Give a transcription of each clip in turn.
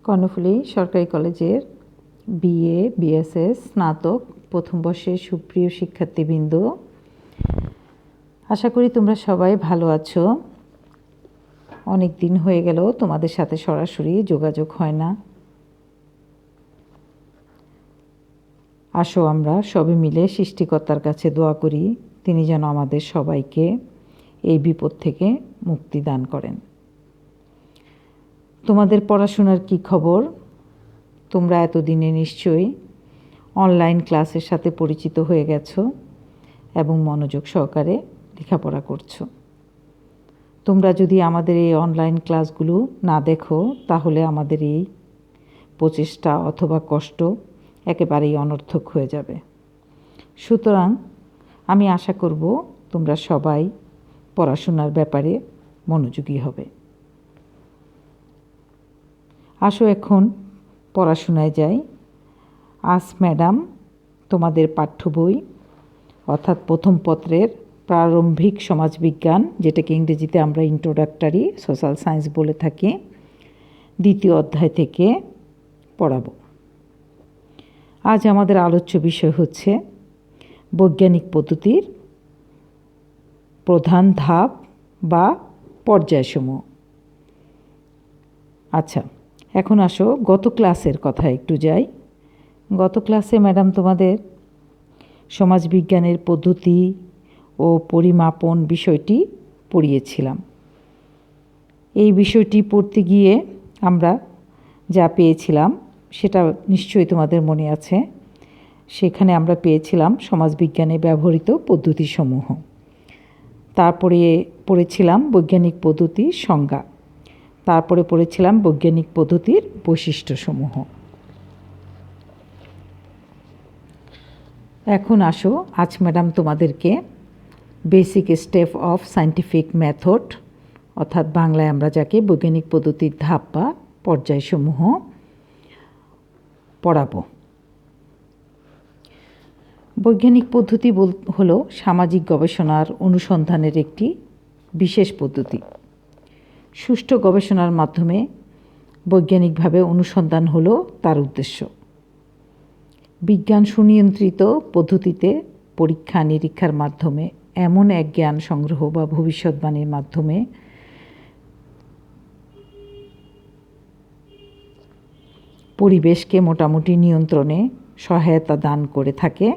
কর্ণফুলী সরকারি কলেজের BA BSS স্নাতক প্রথম বর্ষের সুপ্রিয় শিক্ষার্থীবৃন্দ, আশা করি তোমরা সবাই ভালো আছো। অনেক দিন হয়ে গেল তোমাদের সাথে সরাসরি যোগাযোগ হয় না। আসো আমরা সবাই মিলে সৃষ্টিকর্তার কাছে দোয়া করি, তিনি যেন আমাদের সবাইকে এই বিপদ থেকে মুক্তি দান করেন। তোমাদের পড়াশোনার কি খবর? তোমরা এতদিনে নিশ্চয়ই অনলাইন ক্লাসের সাথে পরিচিত হয়ে গেছো এবং মনোযোগ সহকারে লেখাপড়া করছো। তোমরা যদি আমাদের এই অনলাইন ক্লাসগুলো না দেখো, তাহলে আমাদের এই প্রচেষ্টা অথবা কষ্ট একেবারেই অনর্থক হয়ে যাবে। সুতরাং আমি আশা করব তোমরা সবাই পড়াশোনার ব্যাপারে মনোযোগী হবে। আসো এখন পড়াশোনায় যাই। আজ ম্যাডাম তোমাদের পাঠ্য বই অর্থাৎ প্রথম পত্রের প্রারম্ভিক সমাজবিজ্ঞান, যেটাকে ইংরেজিতে আমরা ইন্ট্রোডাক্টরি সোশ্যাল সায়েন্স বলে থাকি, দ্বিতীয় অধ্যায় থেকে পড়াবো। আজ আমাদের আলোচ্য বিষয় হচ্ছে বৈজ্ঞানিক পদ্ধতির প্রধান ধাপ বা পর্যায়সমূহ। আচ্ছা, এখন আসো গত ক্লাসের কথা একটু যাই। গত ক্লাসে ম্যাডাম তোমাদের সমাজবিজ্ঞানের পদ্ধতি ও পরিমাপন বিষয়টি পড়িয়েছিলাম। এই বিষয়টি পড়তে গিয়ে আমরা যা পেয়েছিলাম সেটা নিশ্চয়ই তোমাদের মনে আছে। সেখানে আমরা পেয়েছিলাম সমাজবিজ্ঞানে ব্যবহৃত পদ্ধতিসমূহ। তারপরে পড়েছিলাম বৈজ্ঞানিক পদ্ধতির সংজ্ঞা। তারপরে পড়েছিলাম বৈজ্ঞানিক পদ্ধতির বৈশিষ্ট্যসমূহ। এখন আসো, আজ ম্যাডাম তোমাদেরকে basic step of scientific method অর্থাৎ বাংলায় আমরা যাকে বৈজ্ঞানিক পদ্ধতির ধাপ বা পর্যায়সমূহ পড়াবো। বৈজ্ঞানিক পদ্ধতি হলো সামাজিক গবেষণার অনুসন্ধানের একটি বিশেষ পদ্ধতি। সুষ্ঠু গবেষণার মাধ্যমে বৈজ্ঞানিকভাবে অনুসন্ধান হলো তার উদ্দেশ্য। বিজ্ঞান সুনিয়ন্ত্রিত পদ্ধতিতে পরীক্ষা নিরীক্ষার মাধ্যমে এমন এক জ্ঞান সংগ্রহ বা ভবিষ্যৎবাণীর মাধ্যমে পরিবেশকে মোটামুটি নিয়ন্ত্রণে সহায়তা দান করে থাকে,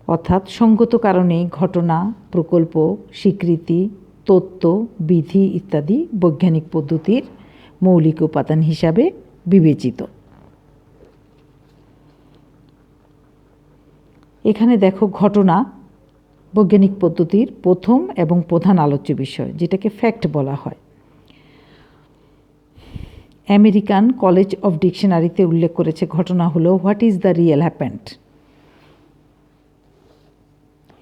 অর্থাৎ সঙ্গত কারণেই ঘটনা, প্রকল্প, স্বীকৃতি, তত্ত্ব, বিধি ইত্যাদি বৈজ্ঞানিক পদ্ধতির মৌলিক উপাদান হিসাবে বিবেচিত। এখানে দেখো, ঘটনা বৈজ্ঞানিক পদ্ধতির প্রথম এবং প্রধান আলোচ্য বিষয়, যেটাকে ফ্যাক্ট বলা হয়। আমেরিকান কলেজ অফ ডিকশনারিতে উল্লেখ করেছে ঘটনা হলো what is the real happened.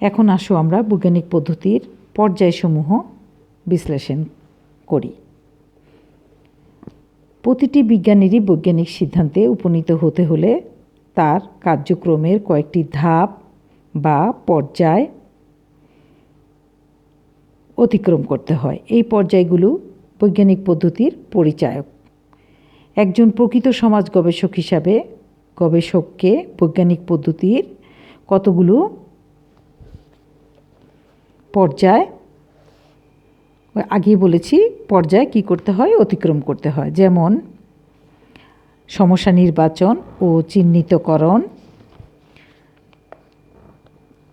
এখন আসো আমরা বৈজ্ঞানিক পদ্ধতির পর্যায়সমূহ বিশ্লেষণ করি। প্রতিটি বিজ্ঞানীরই বৈজ্ঞানিক সিদ্ধান্তে উপনীত হতে হলে তার কার্যক্রমের কয়েকটি ধাপ বা পর্যায় অতিক্রম করতে হয়। এই পর্যায়গুলো বৈজ্ঞানিক পদ্ধতির পরিচায়ক। একজন প্রকৃত সমাজ গবেষক হিসাবে গবেষককে বৈজ্ঞানিক পদ্ধতির কতগুলো পর্যায়, আগেই বলেছি পর্যায় কি করতে হয়, অতিক্রম করতে হয়। যেমন সমস্যা নির্বাচন ও চিহ্নিতকরণ,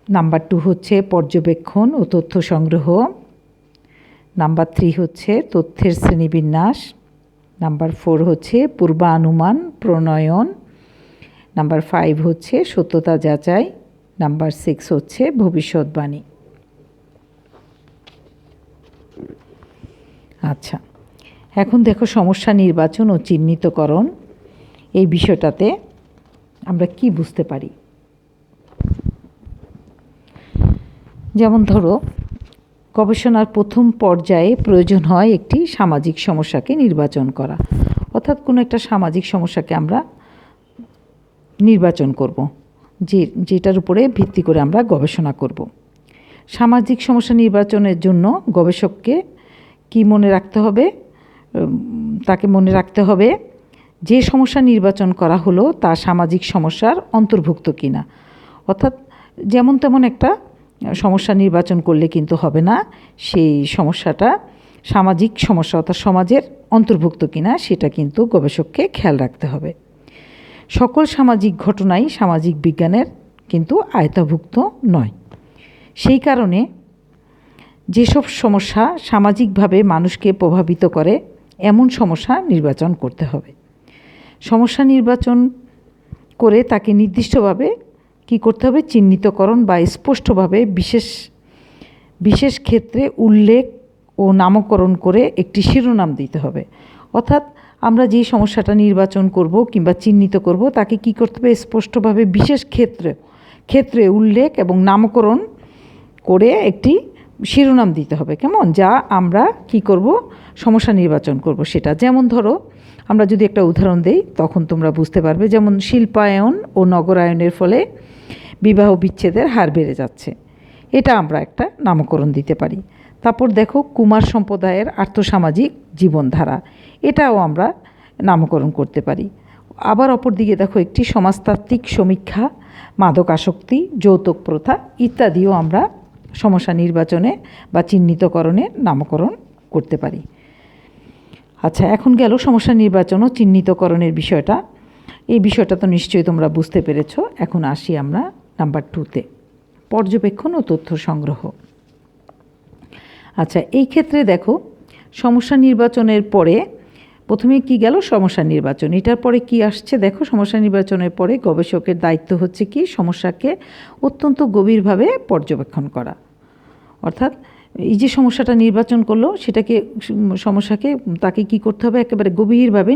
নাম্বার 2 হচ্ছে পর্যবেক্ষণ ও তথ্য সংগ্রহ, নাম্বার 3 হচ্ছে তথ্যের শ্রেণীবিন্যাস, নাম্বার 4 হচ্ছে পূর্বানুমান প্রণয়ন, নাম্বার 5 হচ্ছে সত্যতা যাচাই, নাম্বার 6 হচ্ছে ভবিষ্যৎবাণী। আচ্ছা, এখন দেখো সমস্যা নির্বাচন ও চিহ্নিতকরণ এই বিষয়টাতে আমরা কি বুঝতে পারি। যেমন ধরো, গবেষণার প্রথম পর্যায়ে প্রয়োজন হয় একটি সামাজিক সমস্যাকে নির্বাচন করা, অর্থাৎ কোনো একটা সামাজিক সমস্যাকে আমরা নির্বাচন করব, যেটার উপরে ভিত্তি করে আমরা গবেষণা করব। সামাজিক সমস্যা নির্বাচনের জন্য গবেষককে কি মনে রাখতে হবে? তাকে মনে রাখতে হবে যে সমস্যা নির্বাচন করা হলো তা সামাজিক সমস্যার অন্তর্ভুক্ত কিনা। অর্থাৎ যেমন তেমন একটা সমস্যা নির্বাচন করলে কিন্তু হবে না, সেই সমস্যাটা সামাজিক সমস্যা অর্থাৎ সমাজের অন্তর্ভুক্ত কিনা সেটা কিন্তু গবেষককে খেয়াল রাখতে হবে। সকল সামাজিক ঘটনাই সামাজিক বিজ্ঞানের কিন্তু আয়তাভুক্ত নয়। সেই কারণে যেসব সমস্যা সামাজিকভাবে মানুষকে প্রভাবিত করে এমন সমস্যা নির্বাচন করতে হবে। সমস্যা নির্বাচন করে তাকে নির্দিষ্টভাবে কী করতে হবে, চিহ্নিতকরণ বা স্পষ্টভাবে বিশেষ ক্ষেত্রে উল্লেখ ও নামকরণ করে একটি শিরোনাম দিতে হবে। অর্থাৎ আমরা যেই সমস্যাটা নির্বাচন করব কিংবা চিহ্নিত করব তাকে কী করতে হবে, স্পষ্টভাবে বিশেষ ক্ষেত্রে উল্লেখ এবং নামকরণ করে একটি শিরোনাম দিতে হবে। কেমন, যা আমরা কি করব, সমস্যা নির্বাচন করব সেটা। যেমন ধরো আমরা যদি একটা উদাহরণ দেই তখন তোমরা বুঝতে পারবে। যেমন শিল্পায়ন ও নগরায়নের ফলে বিবাহ বিচ্ছেদের হার বেড়ে যাচ্ছে, এটা আমরা একটা নামকরণ দিতে পারি। তারপর দেখো কুমার সম্প্রদায়ের আর্থসামাজিক জীবনধারা, এটাও আমরা নামকরণ করতে পারি। আবার অপরদিকে দেখো একটি সমাজতাত্ত্বিক সমীক্ষা, মাদকাসক্তি, যৌতুক প্রথা ইত্যাদিও আমরা সমস্যা নির্বাচনে বা চিহ্নিতকরণে নামকরণ করতে পারি। আচ্ছা, এখন গেল সমস্যা নির্বাচন ও চিহ্নিতকরণের বিষয়টা। এই বিষয়টা তো নিশ্চয়ই তোমরা বুঝতে পেরেছ। এখন আসি আমরা নাম্বার 2তে, পর্যবেক্ষণ ও তথ্য সংগ্রহ। আচ্ছা, এই ক্ষেত্রে দেখো সমস্যা নির্বাচনের পরে প্রথমে কি গেল, সমস্যা নির্বাচন। এটার পরে কি আসছে দেখো, সমস্যা নির্বাচনের পরে গবেষকের দায়িত্ব হচ্ছে কি, সমস্যাকে অত্যন্ত গভীরভাবে পর্যবেক্ষণ করা। অর্থাৎ এই যে সমস্যাটা নির্বাচন করলো সেটাকে সমস্যাকে তাকে কি করতে হবে, একেবারে গভীরভাবে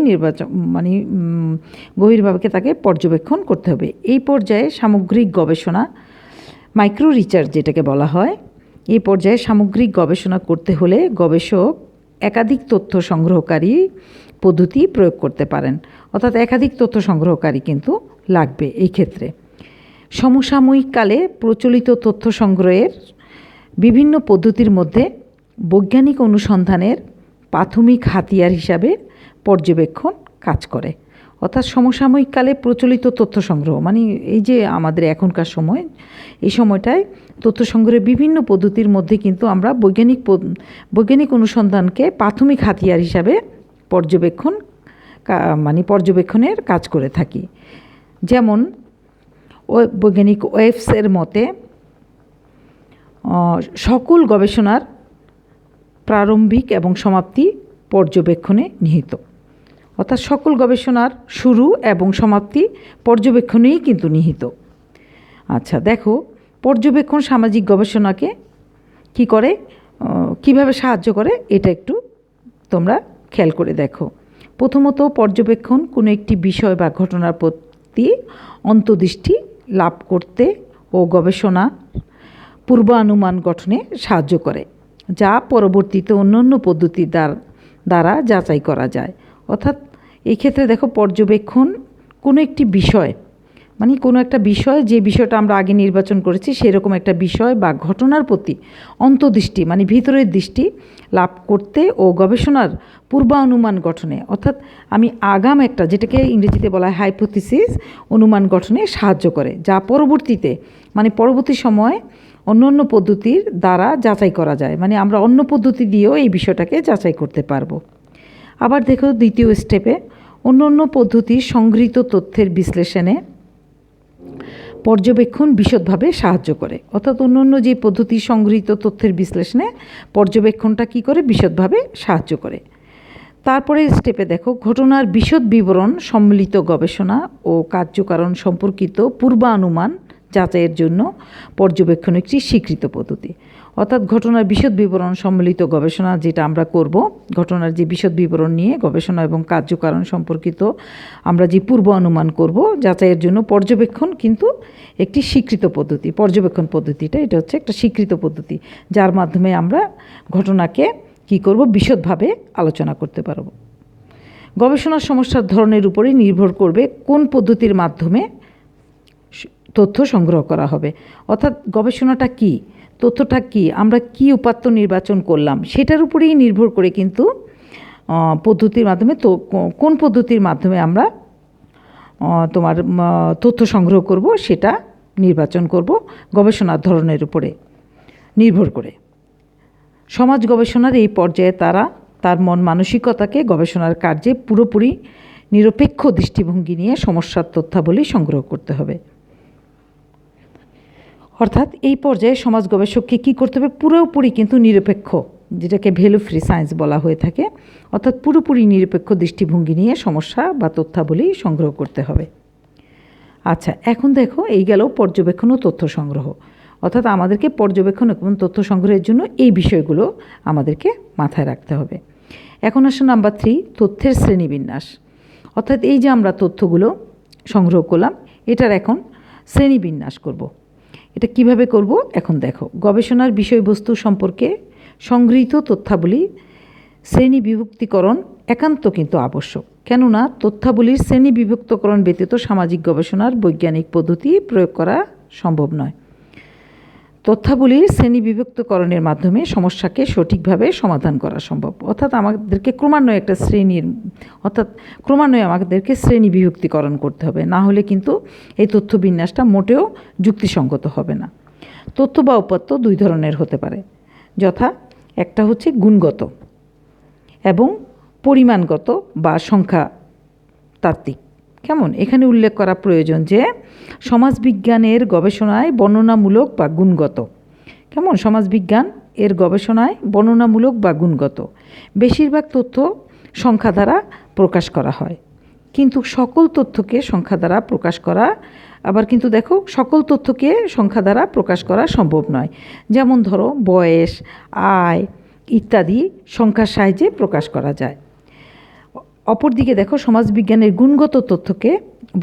গভীরভাবে তাকে পর্যবেক্ষণ করতে হবে। এই পর্যায়ে সামগ্রিক গবেষণা, মাইক্রো রিসার্চ যেটাকে বলা হয়, এই পর্যায়ে সামগ্রিক গবেষণা করতে হলে গবেষক একাধিক তথ্য সংগ্রহকারী পদ্ধতি প্রয়োগ করতে পারেন। অর্থাৎ একাধিক তথ্য সংগ্রহকারী কিন্তু লাগবে এই ক্ষেত্রে। সমসাময়িক কালে প্রচলিত তথ্য সংগ্রহের বিভিন্ন পদ্ধতির মধ্যে বৈজ্ঞানিক অনুসন্ধানের প্রাথমিক হাতিয়ার হিসাবে পর্যবেক্ষণ কাজ করে। অর্থাৎ সমসাময়িক কালে প্রচলিত তথ্য সংগ্রহ মানে এই যে আমাদের এখনকার সময়, এই সময়টায় তথ্য সংগ্রহের বিভিন্ন পদ্ধতির মধ্যে কিন্তু আমরা বৈজ্ঞানিক অনুসন্ধানকে প্রাথমিক হাতিয়ার হিসাবে পর্যবেক্ষণের কাজ করে থাকি। যেমন বৈজ্ঞানিক ওয়েবসের মতে সকল গবেষণার প্রারম্ভিক এবং সমাপ্তি পর্যবেক্ষণে নিহিত। অর্থাৎ সকল গবেষণার শুরু এবং সমাপ্তি পর্যবেক্ষণেই কিন্তু নিহিত। আচ্ছা দেখো, পর্যবেক্ষণ সামাজিক গবেষণাকে কি করে, কিভাবে সাহায্য করে এটা একটু তোমরা খেয়াল করে দেখো। প্রথমত, পর্যবেক্ষণ কোনো একটি বিষয় বা ঘটনার প্রতি অন্তর্দৃষ্টি লাভ করতে ও গবেষণা পূর্বানুমান গঠনে সাহায্য করে, যা পরবর্তীতে অন্যান্য পদ্ধতির দ্বারা যাচাই করা যায়। অর্থাৎ এই ক্ষেত্রে দেখো, পর্যবেক্ষণ কোনো একটি বিষয় কোনো একটা বিষয়, যে বিষয়টা আমরা আগে নির্বাচন করেছি সেরকম একটা বিষয় বা ঘটনার প্রতি অন্তর্দৃষ্টি ভিতরের দৃষ্টি লাভ করতে ও গবেষণার পূর্বানুমান গঠনে, অর্থাৎ আমি আগাম একটা, যেটাকে ইংরেজিতে বলা হয় হাইপোথিসিস, অনুমান গঠনে সাহায্য করে, যা পরবর্তীতে পরবর্তী সময়ে অন্য পদ্ধতির দ্বারা যাচাই করা যায়। আমরা অন্য পদ্ধতি দিয়েও এই বিষয়টাকে যাচাই করতে পারবো। আবার দেখো দ্বিতীয় স্টেপে, অন্য পদ্ধতির সংগৃহীত তথ্যের বিশ্লেষণে পর্যবেক্ষণ বিশদভাবে সাহায্য করে। অর্থাৎ অন্য যে পদ্ধতি সংগৃহীত তথ্যের বিশ্লেষণে পর্যবেক্ষণটা কি করে, বিশদভাবে সাহায্য করে। তারপরে স্টেপে দেখো, ঘটনার বিশদ বিবরণ সম্মিলিত গবেষণা ও কার্যকারণ সম্পর্কিত পূর্বানুমান যাচাইয়ের জন্য পর্যবেক্ষণ একটি স্বীকৃত পদ্ধতি। অর্থাৎ ঘটনার বিশদ বিবরণ সম্মিলিত গবেষণা যেটা আমরা করব, ঘটনার যে বিশদ বিবরণ নিয়ে গবেষণা এবং কার্যকারণ সম্পর্কিত আমরা যে পূর্ব অনুমান করব যাচাইয়ের জন্য, পর্যবেক্ষণ কিন্তু একটি স্বীকৃত পদ্ধতি। পর্যবেক্ষণ পদ্ধতিটা এটা হচ্ছে একটা স্বীকৃত পদ্ধতি, যার মাধ্যমে আমরা ঘটনাকে কি করব, বিশদভাবে আলোচনা করতে পারব। গবেষণার সমস্যার ধরনের উপরেই নির্ভর করবে কোন পদ্ধতির মাধ্যমে তথ্য সংগ্রহ করা হবে। অর্থাৎ গবেষণাটা কি, তথ্যটা কি, আমরা কি উপাত্ত নির্বাচন করলাম, সেটার উপরেই নির্ভর করে কিন্তু পদ্ধতির মাধ্যমে, তো কোন পদ্ধতির মাধ্যমে আমরা তোমার তথ্য সংগ্রহ করব সেটা নির্বাচন করব গবেষণার ধরনের উপরে নির্ভর করে। সমাজ গবেষণার এই পর্যায়ে তার মন মানসিকতাকে গবেষণার কার্যে পুরোপুরি নিরপেক্ষ দৃষ্টিভঙ্গি নিয়ে সমস্যার তথ্যাবলী সংগ্রহ করতে হবে। অর্থাৎ এই পর্যায়ে সমাজ গবেষককে কী করতে হবে? পুরোপুরি কিন্তু নিরপেক্ষ, যেটাকে ভ্যালু ফ্রি সায়েন্স বলা হয়ে থাকে, অর্থাৎ পুরোপুরি নিরপেক্ষ দৃষ্টিভঙ্গি নিয়ে সমস্যা বা তথ্যাবলী সংগ্রহ করতে হবে। আচ্ছা, এখন দেখো, এই গেল পর্যবেক্ষণ ও তথ্য সংগ্রহ। অর্থাৎ আমাদেরকে পর্যবেক্ষণ এবং তথ্য সংগ্রহের জন্য এই বিষয়গুলো আমাদেরকে মাথায় রাখতে হবে। এখন আসে নাম্বার 3, তথ্যের শ্রেণীবিন্যাস। অর্থাৎ এই যে আমরা তথ্যগুলো সংগ্রহ করলাম, এটার এখন শ্রেণীবিন্যাস করব। এটা কিভাবে করব? এখন দেখো, গবেষণার বিষয়বস্তু সম্পর্কে সংগৃহীত তথ্যাবলী শ্রেণী বিভক্তিকরণ একান্ত কিন্তু আবশ্যক। কেননা তথ্যাবলীর শ্রেণী বিভক্তকরণ ব্যতীত সামাজিক গবেষণার বৈজ্ঞানিক পদ্ধতি প্রয়োগ করা সম্ভব নয়। তথ্যাবলীর শ্রেণী বিভক্তকরণের মাধ্যমে সমস্যাকে সঠিকভাবে সমাধান করা সম্ভব। অর্থাৎ আমাদেরকে ক্রমান্বয়ে আমাদেরকে শ্রেণী বিভক্তিকরণ করতে হবে, না হলে কিন্তু এই তথ্য বিন্যাসটা মোটেও যুক্তিসঙ্গত হবে না। তথ্য বা উপাত্ত 2 ধরনের হতে পারে, যথা একটা হচ্ছে গুণগত এবং পরিমাণগত বা সংখ্যাতাত্ত্বিক। কেমন? এখানে উল্লেখ করা প্রয়োজন যে সমাজবিজ্ঞানের গবেষণায় বর্ণনামূলক বা গুণগত, কেমন, সমাজবিজ্ঞান এর গবেষণায় বর্ণনামূলক বা গুণগত বেশিরভাগ তথ্য সংখ্যা দ্বারা প্রকাশ করা হয়। কিন্তু সকল তথ্যকে সংখ্যা দ্বারা প্রকাশ করা, আবার কিন্তু দেখো, সকল তথ্যকে সংখ্যা দ্বারা প্রকাশ করা সম্ভব নয়। যেমন ধরো, বয়স, আয় ইত্যাদি সংখ্যার সাহায্যে প্রকাশ করা যায়। অপরদিকে দেখো, সমাজবিজ্ঞানের গুণগত তথ্যকে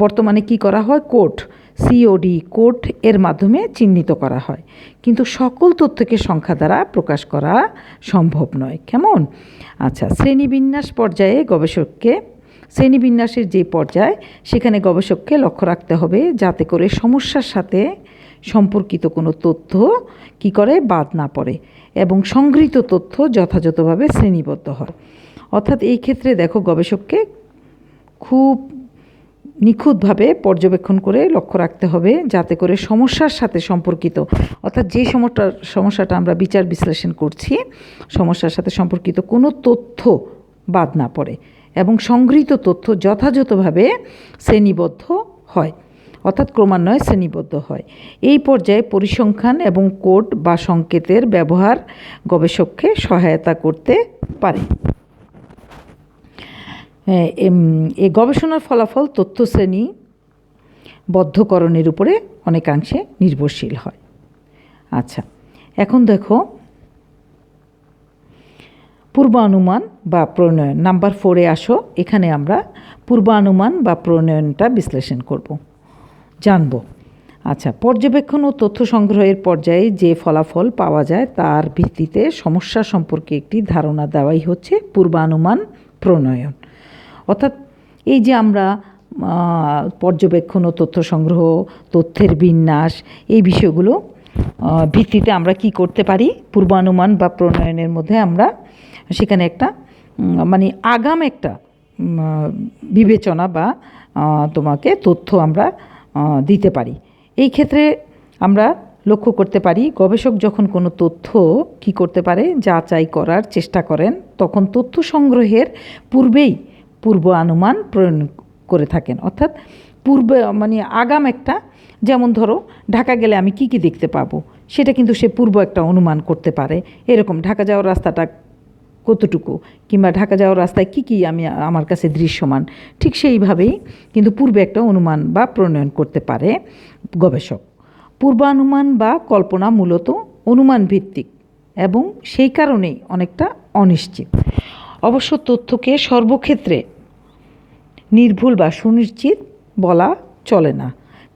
বর্তমানে কি করা হয়? কোড এর মাধ্যমে চিহ্নিত করা হয়। কিন্তু সকল তথ্যকে সংখ্যা দ্বারা প্রকাশ করা সম্ভব নয়। কেমন? আচ্ছা, শ্রেণীবিন্যাসের যে পর্যায়, সেখানে গবেষককে লক্ষ্য রাখতে হবে যাতে করে সমস্যার সাথে সম্পর্কিত কোনো তথ্য কি করে বাদ না পড়ে এবং সংগৃহীত তথ্য যথাযথভাবে শ্রেণীবদ্ধ হয়। অর্থাৎ এই ক্ষেত্রে দেখো, গবেষককে খুব নিখুঁতভাবে পর্যবেক্ষণ করে লক্ষ্য রাখতে হবে যাতে করে সমস্যার সাথে সম্পর্কিত, অর্থাৎ যে সমস্যাটা আমরা বিচার বিশ্লেষণ করছি, সমস্যার সাথে সম্পর্কিত কোনো তথ্য বাদ না পড়ে এবং সংগৃহীত তথ্য যথাযথভাবে শ্রেণীবদ্ধ হয়, অর্থাৎ ক্রমান্বয়ে শ্রেণীবদ্ধ হয়। এই পর্যায়ে পরিসংখ্যান এবং কোড বা সংকেতের ব্যবহার গবেষককে সহায়তা করতে পারে। এই গবেষণার ফলাফল তথ্য শ্রেণীবদ্ধকরণের উপরে অনেকাংশে নির্ভরশীল হয়। আচ্ছা, এখন দেখো, পূর্বানুমান বা প্রণয়ন। নাম্বার 4-এ আসো। এখানে আমরা পূর্বানুমান বা প্রণয়নটা বিশ্লেষণ জানব। আচ্ছা, পর্যবেক্ষণ ও তথ্য সংগ্রহের পর্যায়ে যে ফলাফল পাওয়া যায় তার ভিত্তিতে সমস্যা সম্পর্কে একটি ধারণা দেওয়াই হচ্ছে পূর্বানুমান প্রণয়ন। অর্থাৎ এই যে আমরা পর্যবেক্ষণ ও তথ্য সংগ্রহ, তথ্যের বিন্যাস, এই বিষয়গুলো ভিত্তিতে আমরা কি করতে পারি? পূর্বানুমান বা প্রণয়নের মধ্যে আমরা সেখানে একটা আগাম একটা বিবেচনা বা তোমাকে তথ্য আমরা দিতে পারি। এই ক্ষেত্রে আমরা লক্ষ্য করতে পারি, গবেষক যখন কোনো তথ্য কি করতে পারে, যাচাই করার চেষ্টা করেন, তখন তথ্য সংগ্রহের পূর্বেই পূর্বানুমান প্রয়োগ করে থাকেন। অর্থাৎ আগাম একটা, যেমন ধরো, ঢাকা গেলে আমি কি দেখতে পাবো, সেটা কিন্তু সে পূর্ব একটা অনুমান করতে পারে। এরকম ঢাকা যাওয়ার রাস্তাটা কতটুকু, কিংবা ঢাকা যাওয়ার রাস্তায় কি আমার কাছে দৃশ্যমান, ঠিক সেইভাবেই কিন্তু পূর্বে একটা অনুমান বা প্রণয়ন করতে পারে গবেষক। পূর্বানুমান বা কল্পনা মূলত অনুমান ভিত্তিক এবং সেই কারণেই অনেকটা অনিশ্চিত। অবশ্য তথ্যকে সর্বক্ষেত্রে নির্ভুল বা সুনিশ্চিত বলা চলে না,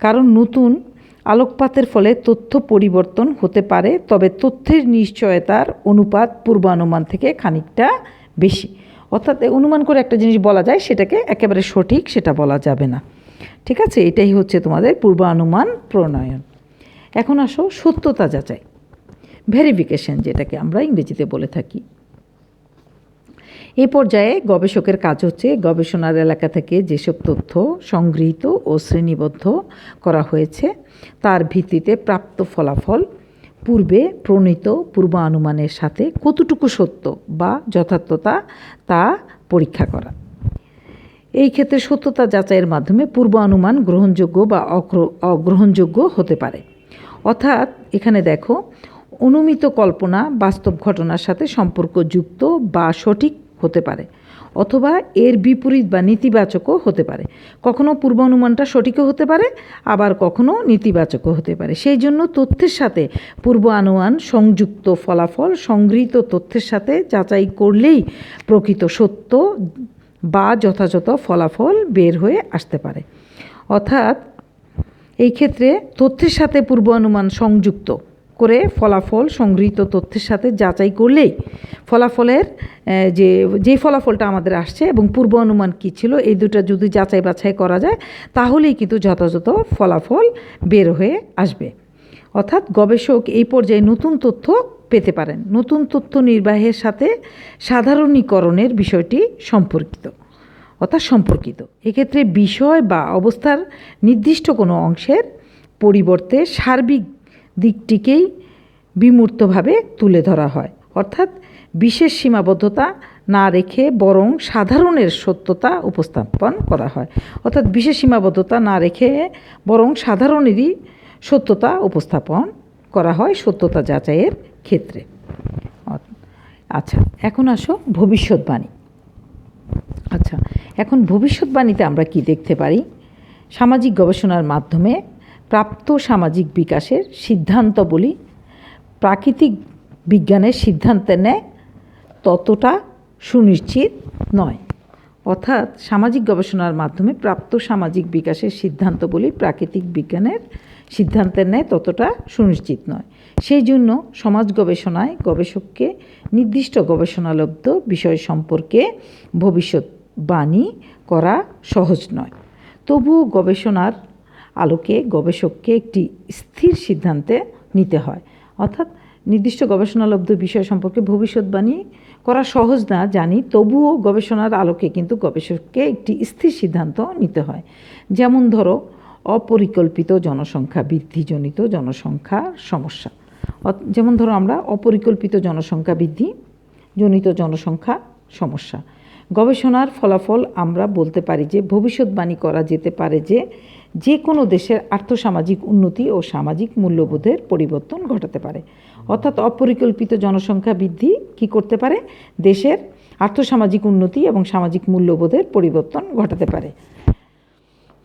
কারণ নতুন আলোকপাতের ফলে তথ্য পরিবর্তন হতে পারে। তবে তথ্যের নিশ্চয়তার অনুপাত পূর্বানুমান থেকে খানিকটা বেশি। অর্থাৎ অনুমান করে একটা জিনিস বলা যায়, সেটাকে একেবারে সঠিক সেটা বলা যাবে না। ঠিক আছে, এটাই হচ্ছে তোমাদের পূর্বানুমান প্রণয়ন। এখন আসো সত্যতা যাচাই, ভেরিফিকেশন, যেটাকে আমরা ইংরেজিতে বলে থাকি। এই পর্যায়ে গবেষকের কাজ হচ্ছে গবেষণার এলাকা থেকে যেসব তথ্য সংগৃহীত ও শ্রেণীবদ্ধ করা হয়েছে তার ভিত্তিতে প্রাপ্ত ফলাফল পূর্বে প্রণীত পূর্বানুমানের সাথে কতটুকু সত্য বা যথার্থতা তা পরীক্ষা করা। এই ক্ষেত্রে সত্যতা যাচাইয়ের মাধ্যমে পূর্বানুমান গ্রহণযোগ্য বা অগ্রহণযোগ্য হতে পারে। অর্থাৎ এখানে দেখো, অনুমিত কল্পনা বাস্তব ঘটনার সাথে সম্পর্কযুক্ত বা সঠিক হতে পারে, অথবা এর বিপরীত বা নেতিবাচকও হতে পারে। কখনো পূর্বানুমানটা সঠিকও হতে পারে, আবার কখনো নেতিবাচকও হতে পারে। সেই জন্য তথ্যের সাথে পূর্বানুমান সংযুক্ত ফলাফল সংগৃহীত তথ্যের সাথে যাচাই করলেই প্রকৃত সত্য বা যথাযথ ফলাফল বের হয়ে আসতে পারে। অর্থাৎ এই ক্ষেত্রে তথ্যের সাথে পূর্বানুমান সংযুক্ত করে ফলাফল সংগৃহীত তথ্যের সাথে যাচাই করলেই ফলাফলের যে ফলাফলটা আমাদের আসছে এবং পূর্বানুমান কী ছিল, এই দুটো যদি যাচাই বাছাই করা যায় তাহলেই কিন্তু যথাযথ ফলাফল বের হয়ে আসবে। অর্থাৎ গবেষক এই পর্যায়ে নতুন তথ্য পেতে পারেন। নতুন তথ্য নির্বাহের সাথে সাধারণীকরণের বিষয়টি সম্পর্কিত। এক্ষেত্রে বিষয় বা অবস্থার নির্দিষ্ট কোনো অংশের পরিবর্তে সার্বিক দিকটিকেই বিমূর্তভাবে তুলে ধরা হয়। অর্থাৎ বিশেষ সীমাবদ্ধতা না রেখে বরং সাধারণের সত্যতা উপস্থাপন করা হয়। অর্থাৎ বিশেষ সীমাবদ্ধতা না রেখে বরং সাধারণেরই সত্যতা উপস্থাপন করা হয় সত্যতা যাচাইয়ের ক্ষেত্রে। আচ্ছা, এখন আসো ভবিষ্যৎবাণী। এখন ভবিষ্যৎবাণীতে আমরা কি দেখতে পারি? সামাজিক গবেষণার মাধ্যমে প্রাপ্ত সামাজিক বিকাশের সিদ্ধান্তবলী প্রাকৃতিক বিজ্ঞানের সিদ্ধান্তের ন্যায় ততটা সুনিশ্চিত নয়। অর্থাৎ সামাজিক গবেষণার মাধ্যমে প্রাপ্ত সামাজিক বিকাশের সিদ্ধান্তবলী প্রাকৃতিক বিজ্ঞানের সিদ্ধান্তের ন্যায় ততটা সুনিশ্চিত নয়। সেই জন্য সমাজ গবেষণায় গবেষককে নির্দিষ্ট গবেষণালব্ধ বিষয় সম্পর্কে ভবিষ্যৎবাণী করা সহজ নয়। তবুও গবেষণার আলোকে গবেষককে একটি স্থির সিদ্ধান্তে নিতে হয়। অর্থাৎ নির্দিষ্ট গবেষণালব্ধ বিষয় সম্পর্কে ভবিষ্যৎবাণী করা সহজ না জানি, তবুও গবেষণার আলোকে কিন্তু গবেষককে একটি স্থির সিদ্ধান্ত নিতে হয়। যেমন ধরো, অপরিকল্পিত জনসংখ্যা বৃদ্ধিজনিত জনসংখ্যা সমস্যা। যেমন ধরো আমরা অপরিকল্পিত জনসংখ্যা বৃদ্ধিজনিত জনসংখ্যা সমস্যা। গবেষণার ফলাফল আমরা বলতে পারি যে ভবিষ্যৎবাণী করা যেতে পারে যে কোনো দেশের আর্থসামাজিক উন্নতি ও সামাজিক মূল্যবোধের পরিবর্তন ঘটাতে পারে। অর্থাৎ অপরিকল্পিত জনসংখ্যা বৃদ্ধি কী করতে পারে? দেশের আর্থসামাজিক উন্নতি এবং সামাজিক মূল্যবোধের পরিবর্তন ঘটাতে পারে।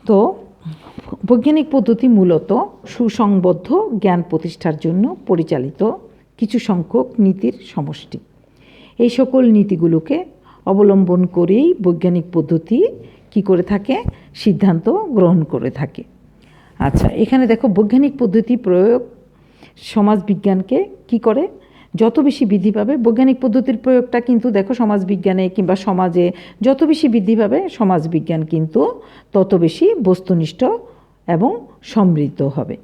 তো বৈজ্ঞানিক পদ্ধতি মূলত সুসংবদ্ধ জ্ঞান প্রতিষ্ঠার জন্য পরিচালিত কিছু সংখ্যক নীতির সমষ্টি। এই সকল নীতিগুলোকে অবলম্বন করেই বৈজ্ঞানিক পদ্ধতি কি করে থাকে? সিদ্ধান্ত গ্রহণ করে থাকে। আচ্ছা, এখানে দেখো, বৈজ্ঞানিক পদ্ধতি প্রয়োগ সমাজবিজ্ঞানকে কি করে? যত বেশি বৃদ্ধি পাবে বৈজ্ঞানিক পদ্ধতির প্রয়োগটা কিন্তু দেখো সমাজবিজ্ঞানে কিংবা সমাজে যত বেশি বৃদ্ধি পাবে সমাজবিজ্ঞান কিন্তু তত বেশি বস্তুনিষ্ঠ এবং সমৃদ্ধ হবে।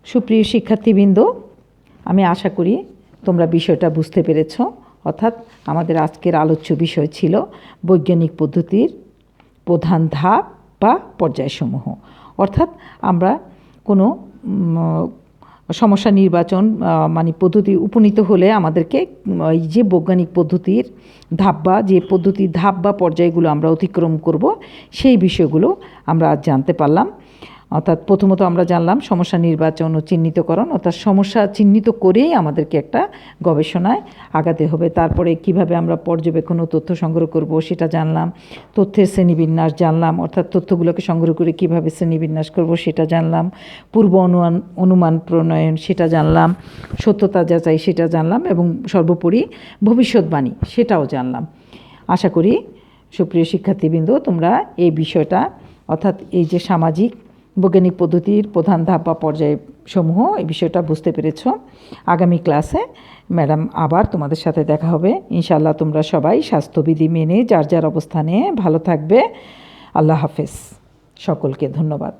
সুপ্রিয় শিক্ষার্থীবৃন্দ, আমি আশা করি তোমরা বিষয়টা বুঝতে পেরেছ। অর্থাৎ আমাদের আজকের আলোচ্য বিষয় ছিল বৈজ্ঞানিক পদ্ধতির প্রধান ধাপ বা পর্যায়সমূহ। অর্থাৎ আমরা কোনো সমস্যা নির্বাচন পদ্ধতি উপনীত হলে আমাদেরকে এই যে বৈজ্ঞানিক পদ্ধতির ধাপ বা পর্যায়গুলো আমরা অতিক্রম করব, সেই বিষয়গুলো আমরা আজ জানতে পারলাম। অর্থাৎ প্রথমত আমরা জানলাম সমস্যা নির্বাচন ও চিহ্নিতকরণ। অর্থাৎ সমস্যা চিহ্নিত করেই আমাদেরকে একটা গবেষণায় আগাতে হবে। তারপরে কিভাবে আমরা পর্যবেক্ষণ ও তথ্য সংগ্রহ করব সেটা জানলাম। তথ্যের শ্রেণীবিন্যাস জানলাম, অর্থাৎ তথ্যগুলোকে সংগ্রহ করে কিভাবে শ্রেণীবিন্যাস করব সেটা জানলাম। পূর্ব অনুমান প্রণয়ন সেটা জানলাম। সত্যতা যাচাই সেটা জানলাম, এবং সর্বোপরি ভবিষ্যৎবাণী সেটাও জানলাম। আশা করি সুপ্রিয় শিক্ষার্থীবৃন্দ তোমরা এই বিষয়টা, অর্থাৎ এই যে সামাজিক বৈজ্ঞানিক পদ্ধতির প্রধান ধাপ বা পর্যায়সমূহ, এই বিষয়টা বুঝতে পেরেছ। আগামী ক্লাসে ম্যাডাম আবার তোমাদের সাথে দেখা হবে ইনশাআল্লাহ। তোমরা সবাই স্বাস্থ্যবিধি মেনে যার যার অবস্থানে ভালো থাকবে। আল্লাহ হাফেজ। সকলকে ধন্যবাদ।